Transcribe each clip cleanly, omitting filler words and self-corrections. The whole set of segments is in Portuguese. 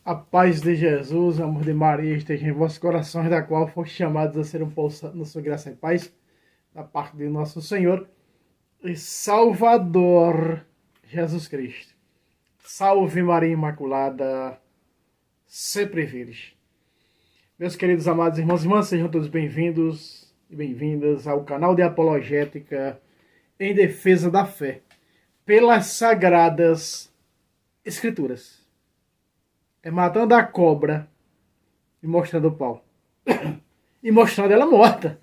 A paz de Jesus, o amor de Maria esteja em vossos corações, da qual foste chamados a ser um povo na sua graça e paz, da parte de nosso Senhor e Salvador Jesus Cristo. Salve Maria Imaculada, sempre vires. Meus queridos amados irmãos e irmãs, sejam todos bem-vindos e bem-vindas ao canal de Apologética em Defesa da Fé, pelas Sagradas Escrituras. É matando a cobra e mostrando o pau. E mostrando ela morta.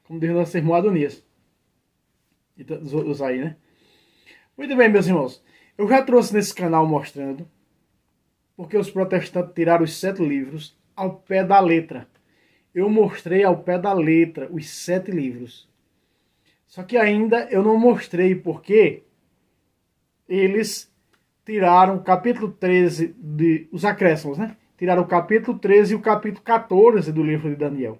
Como diz o nosso irmão Adonias. E os aí, né? Muito bem, meus irmãos. Eu já trouxe nesse canal mostrando porque os protestantes tiraram os 7 livros ao pé da letra. Eu mostrei ao pé da letra os 7 livros. Só que ainda eu não mostrei porque eles tiraram o capítulo 13, os acréscimos, né? Tiraram o capítulo 13 e o capítulo 14 do livro de Daniel.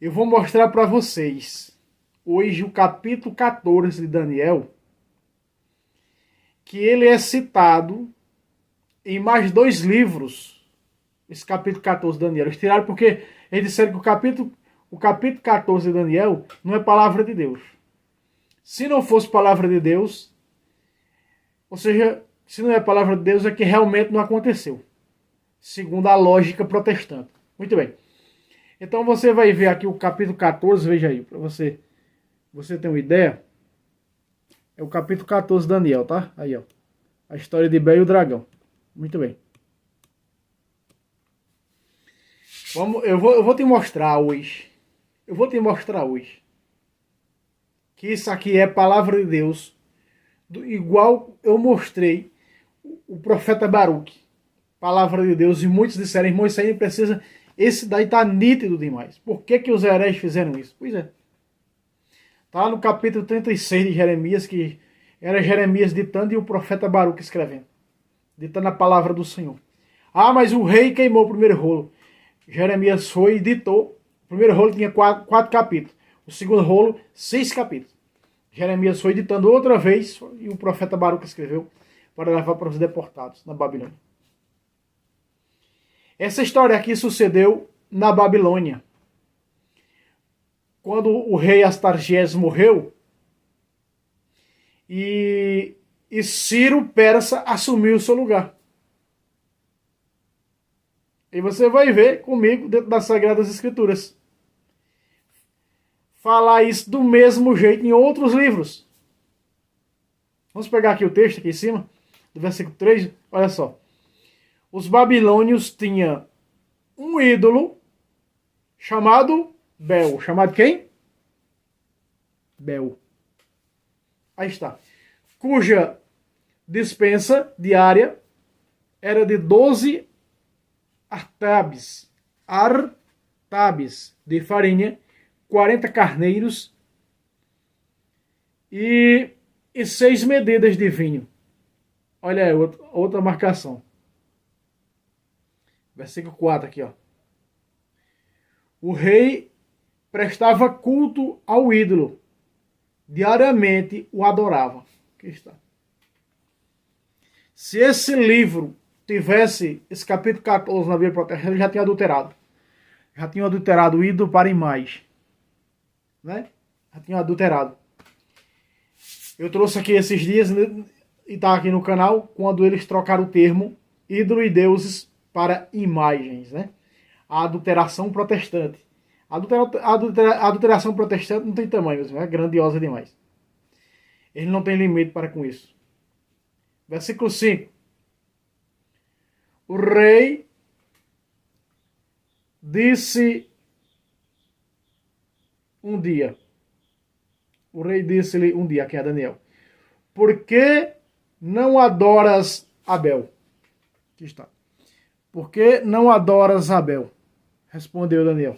Eu vou mostrar para vocês hoje o capítulo 14 de Daniel, que ele é citado em mais 2 livros, esse capítulo 14 de Daniel. Eles tiraram porque eles disseram que o capítulo 14 de Daniel não é palavra de Deus. Se não fosse palavra de Deus, ou seja, se não é palavra de Deus, é que realmente não aconteceu, segundo a lógica protestante. Muito bem. Então você vai ver aqui o capítulo 14, veja aí, para você ter uma ideia. É o capítulo 14 de Daniel, tá? Aí, ó. A história de Bel e o dragão. Muito bem. Eu vou te mostrar hoje. Eu vou te mostrar hoje que isso aqui é palavra de Deus, igual eu mostrei o profeta Baruque, palavra de Deus, e muitos disseram, irmão, isso aí precisa, esse daí tá nítido demais. Por que os hereges fizeram isso? Pois é. Tá no capítulo 36 de Jeremias, que era Jeremias ditando e o profeta Baruque escrevendo, ditando a palavra do Senhor. Ah, mas o rei queimou o primeiro rolo. Jeremias foi e ditou. O primeiro rolo tinha 4 capítulos. O segundo rolo, 6 capítulos. Jeremias foi editando outra vez e o profeta Baruque escreveu para levar para os deportados na Babilônia. Essa história aqui sucedeu na Babilônia. Quando o rei Astargés morreu e Ciro Persa assumiu o seu lugar. E você vai ver comigo dentro das Sagradas Escrituras falar isso do mesmo jeito em outros livros. Vamos pegar aqui o texto aqui em cima, do versículo 3, olha só. Os babilônios tinham um ídolo chamado Bel. Chamado quem? Bel. Aí está. Cuja dispensa diária era de 12 artabes de farinha, 40 carneiros e 6 medidas de vinho. Olha aí, outra marcação. Versículo 4 aqui, ó. O rei prestava culto ao ídolo. Diariamente o adorava. Aqui está. Se esse livro tivesse esse capítulo 14 na Bíblia protestante, ele já tinha adulterado. Já tinha adulterado o ídolo para imagem. Né? Já tinha adulterado. Eu trouxe aqui esses dias, né, e está aqui no canal, quando eles trocaram o termo ídolo e deuses para imagens. Né? A adulteração protestante. A adulteração protestante não tem tamanho, mesmo, é grandiosa demais. Ele não tem limite para com isso. Versículo 5. O rei disse um dia. O rei disse-lhe um dia, aqui é Daniel. Por que não adoras Abel? Aqui está. Por que não adoras Abel? Respondeu Daniel.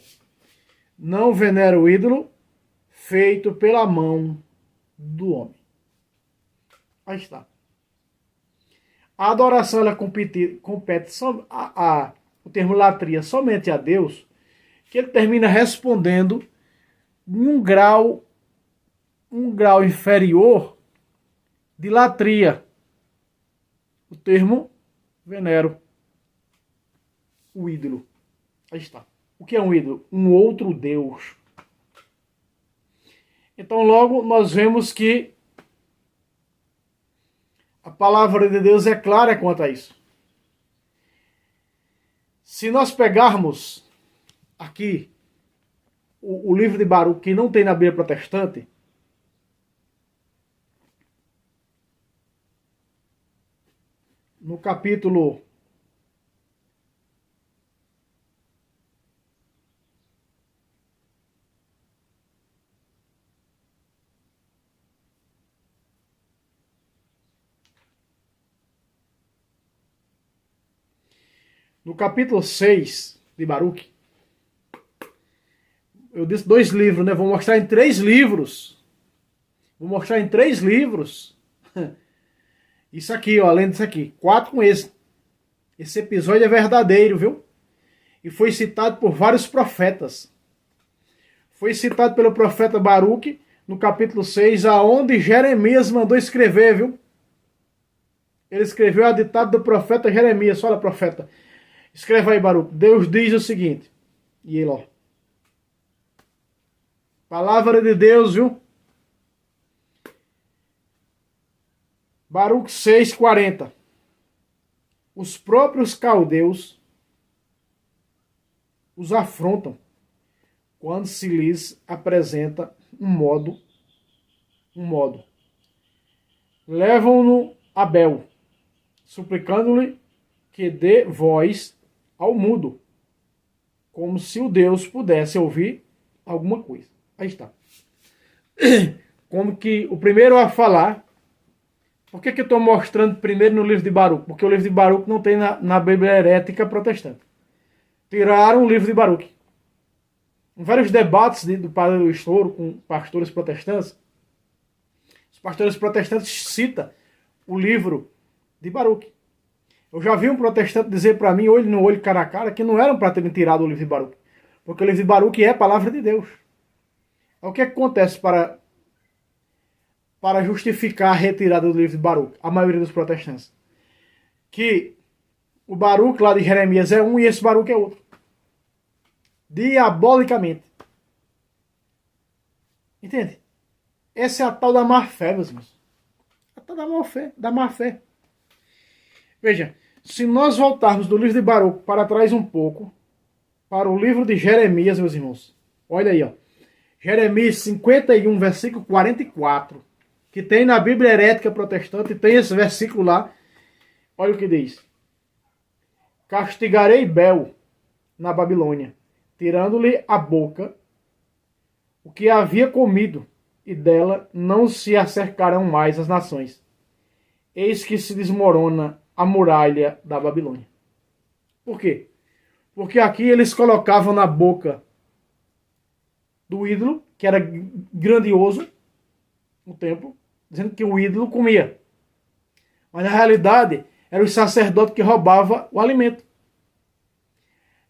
Não venero o ídolo feito pela mão do homem. Aí está. A adoração ela compete o termo latria somente a Deus, que ele termina respondendo em um grau inferior de latria. o termo venero, o ídolo. Aí está. O que é um ídolo? Um outro Deus. Então logo nós vemos que a palavra de Deus é clara quanto a isso. Se nós pegarmos aqui o livro de Baruque, que não tem na Bíblia protestante, no capítulo no capítulo 6 de Baruque, eu disse 2 livros, né? Vou mostrar em 3 livros. Vou mostrar em 3 livros. Isso aqui, ó, além disso aqui. 4 com esse. Esse episódio é verdadeiro, viu? E foi citado por vários profetas. Foi citado pelo profeta Baruque, no capítulo 6, aonde Jeremias mandou escrever, viu? Ele escreveu a ditado do profeta Jeremias. Fala, profeta. Escreva aí, Baruque. Deus diz o seguinte. E ele, ó. Palavra de Deus, viu? Baruque 6:40. Os próprios caldeus os afrontam quando se lhes apresenta um modo. Levam-no a Bel, suplicando-lhe que dê voz ao mudo, como se o Deus pudesse ouvir alguma coisa. Aí está. Como que o primeiro a falar. Por que eu estou mostrando primeiro no livro de Baruque? Porque o livro de Baruque não tem na Bíblia herética protestante. Tiraram o livro de Baruque. Em vários debates do Padre do Estouro com pastores protestantes, os pastores protestantes citam o livro de Baruque. Eu já vi um protestante dizer para mim, olho no olho, cara a cara, que não eram para terem tirado o livro de Baruque. Porque o livro de Baruque é a palavra de Deus. O que acontece para justificar a retirada do livro de Baruque, a maioria dos protestantes? Que o Baruque lá de Jeremias é um e esse Baruque é outro. Diabolicamente. Entende? Essa é a tal da má-fé, meus irmãos. A tal da má-fé. Veja, se nós voltarmos do livro de Baruque para trás um pouco, para o livro de Jeremias, meus irmãos. Olha aí, ó. Jeremias 51, versículo 44. Que tem na Bíblia herética protestante, tem esse versículo lá. Olha o que diz. Castigarei Bel na Babilônia, tirando-lhe a boca o que havia comido, e dela não se acercarão mais as nações. Eis que se desmorona a muralha da Babilônia. Por quê? Porque aqui eles colocavam na boca do ídolo, que era grandioso, o templo, dizendo que o ídolo comia. Mas na realidade, era o sacerdote que roubava o alimento.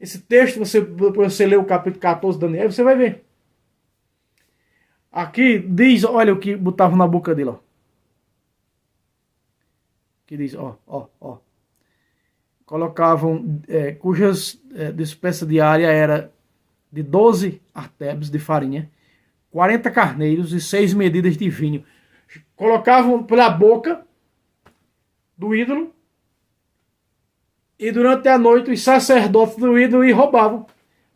Esse texto, depois você lê o capítulo 14 de Daniel, você vai ver. Aqui diz, olha o que botavam na boca dele, ó. Que diz, ó. Colocavam, cujas despesa diária era de 12 artebs de farinha, 40 carneiros e 6 medidas de vinho. Colocavam pela boca do ídolo e durante a noite os sacerdotes do ídolo e roubavam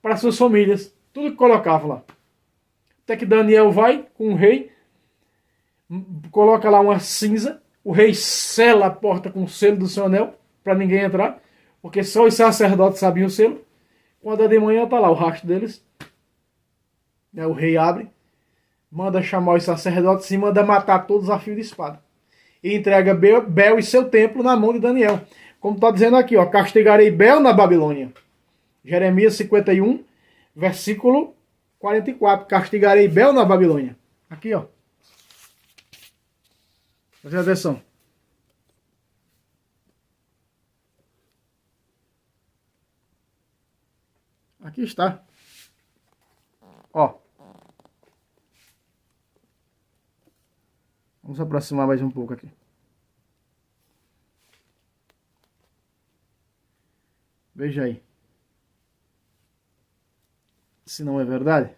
para suas famílias. Tudo que colocavam lá. Até que Daniel vai com o rei, coloca lá uma cinza, o rei sela a porta com o selo do seu anel para ninguém entrar, porque só os sacerdotes sabiam o selo. Quando é de manhã está lá o rastro deles. O rei abre, manda chamar os sacerdotes e manda matar todos a fio de espada. E entrega Bel e seu templo na mão de Daniel. Como está dizendo aqui, ó, castigarei Bel na Babilônia. Jeremias 51, versículo 44. Castigarei Bel na Babilônia. Aqui, ó. Presta atenção. Aqui está. Ó. Vamos aproximar mais um pouco aqui. Veja aí. Se não é verdade.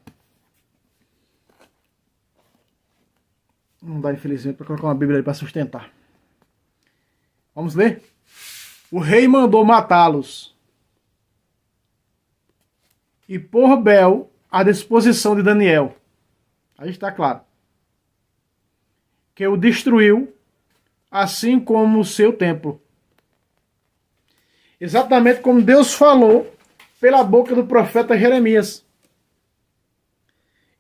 Não dá, infelizmente, para colocar uma Bíblia aí para sustentar. Vamos ler? O rei mandou matá-los e pôr Bel à disposição de Daniel. Aí está claro. Que o destruiu, assim como o seu templo. Exatamente como Deus falou pela boca do profeta Jeremias.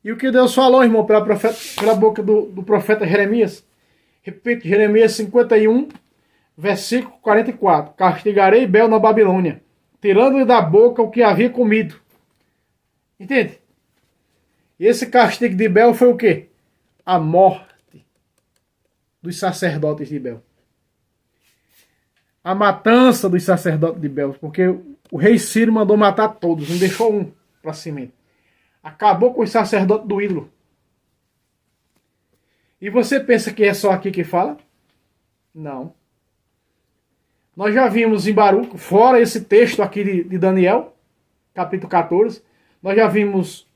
E o que Deus falou, irmão, pela boca do profeta Jeremias? Repito, Jeremias 51, versículo 44. Castigarei Bel na Babilônia, tirando-lhe da boca o que havia comido. Entende? E esse castigo de Bel foi o quê? A morte dos sacerdotes de Bel. A matança dos sacerdotes de Bel, porque o rei Ciro mandou matar todos, não deixou um para cima. Acabou com os sacerdotes do ídolo. E você pensa que é só aqui que fala? Não. Nós já vimos em Baruque, fora esse texto aqui de Daniel, capítulo 14, nós já vimos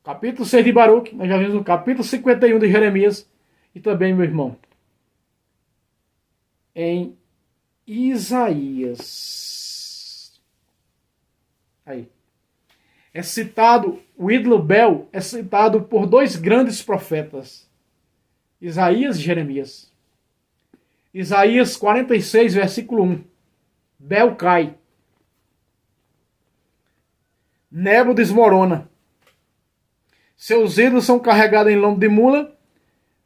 capítulo 6 de Baruque, nós já vimos o capítulo 51 de Jeremias, e também, meu irmão, em Isaías. Aí. É citado, o ídolo Bel é citado por dois grandes profetas, Isaías e Jeremias. Isaías 46, versículo 1. Bel cai. Nebo desmorona. Seus ídolos são carregados em lombo de mula,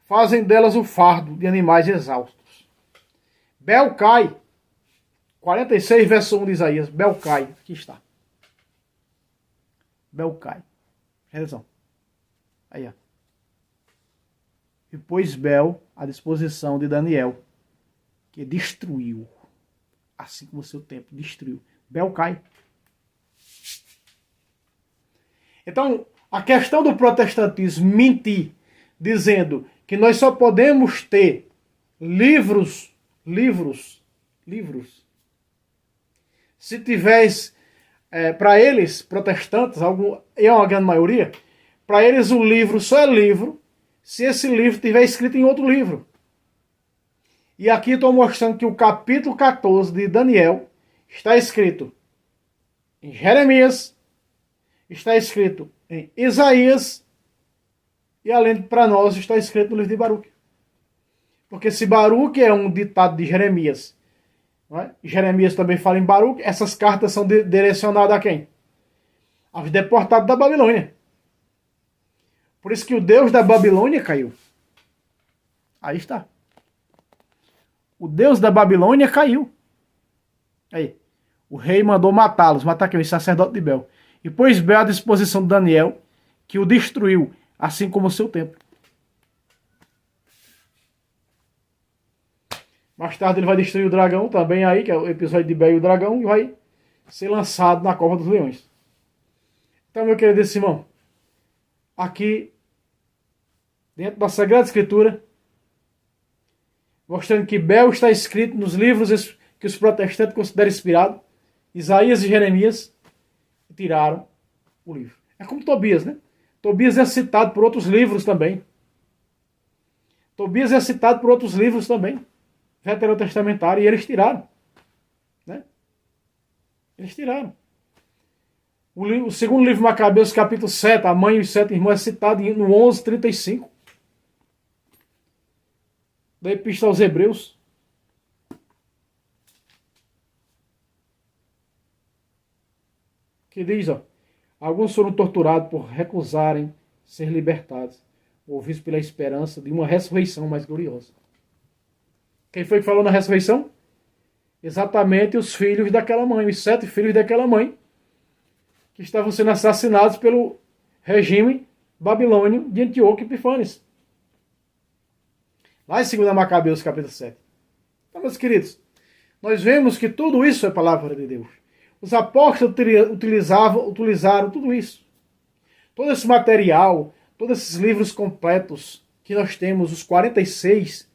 fazem delas o fardo de animais exaustos. Bel cai. 46, verso 1 de Isaías. Bel cai. Aqui está. Bel cai. Razão. Aí, ó. E pôs Bel à disposição de Daniel, que destruiu, assim como o seu tempo destruiu. Bel cai. Então, a questão do protestantismo mentir, dizendo que nós só podemos ter livros, se tivesse, para eles, protestantes, em uma grande maioria, para eles o livro só é livro se esse livro estiver escrito em outro livro. E aqui estou mostrando que o capítulo 14 de Daniel está escrito em Jeremias, está escrito em Isaías, e além para nós está escrito no livro de Baruque. Porque se Baruque é um ditado de Jeremias, não é? Jeremias também fala em Baruque, essas cartas são direcionadas a quem? Aos deportados da Babilônia. Por isso que o Deus da Babilônia caiu. Aí está. O Deus da Babilônia caiu. Aí. O rei mandou matá-los, matar quem? O sacerdote de Bel. E pôs Bel à disposição de Daniel, que o destruiu, assim como o seu templo. Mais tarde ele vai destruir o dragão também aí, que é o episódio de Bel e o dragão, e vai ser lançado na cova dos leões. Então, meu querido irmão, aqui, dentro da Sagrada Escritura, mostrando que Bel está escrito nos livros que os protestantes consideram inspirados, Isaías e Jeremias, tiraram o livro. É como Tobias, né? Tobias é citado por outros livros também. Tobias é citado por outros livros também, veterotestamentários, e eles tiraram. Né? Eles tiraram. O segundo livro Macabeus, capítulo 7, a mãe e os 7 irmãos, é citado no 11:35. Da Epístola aos Hebreus. Que diz, ó, alguns foram torturados por recusarem ser libertados, movidos pela esperança de uma ressurreição mais gloriosa. Quem foi que falou na ressurreição? Exatamente os filhos daquela mãe, os 7 filhos daquela mãe, que estavam sendo assassinados pelo regime babilônio de Antíoco Epífanes. Lá em 2 Macabeus, capítulo 7. Então, meus queridos, nós vemos que tudo isso é palavra de Deus. Os apóstolos utilizaram tudo isso. Todo esse material, todos esses livros completos que nós temos, os 46,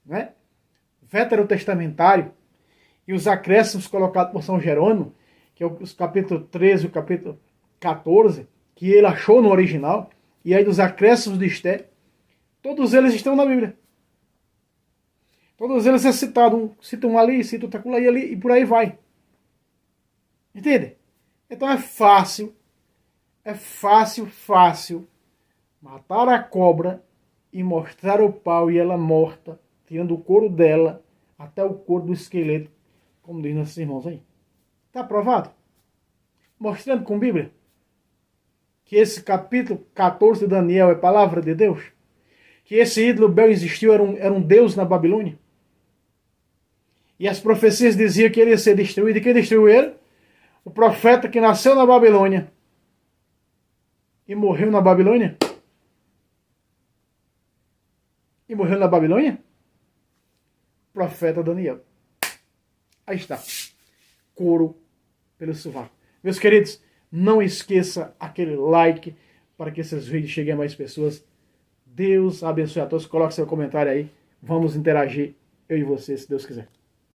né, veterotestamentário, E os acréscimos colocados por São Jerônimo, que é os capítulo 13 e o capítulo 14, que ele achou no original, e aí dos acréscimos de Esté, todos eles estão na Bíblia. Todos eles é citado, cita um ali, cita outro ali, e por aí vai. Entende? Então é fácil matar a cobra e mostrar o pau e ela morta, tirando o couro dela até o couro do esqueleto, como diz nossos irmãos aí. Está aprovado? Mostrando com Bíblia que esse capítulo 14 de Daniel é palavra de Deus. Que esse ídolo Bel existiu, era um deus na Babilônia. E as profecias diziam que ele ia ser destruído. E quem destruiu ele? O profeta que nasceu na Babilônia e morreu na Babilônia. E morreu na Babilônia? Profeta Daniel. Aí está. Couro pelo sovaco. Meus queridos, não esqueça aquele like para que esses vídeos cheguem a mais pessoas. Deus abençoe a todos. Coloque seu comentário aí. Vamos interagir, eu e você, se Deus quiser.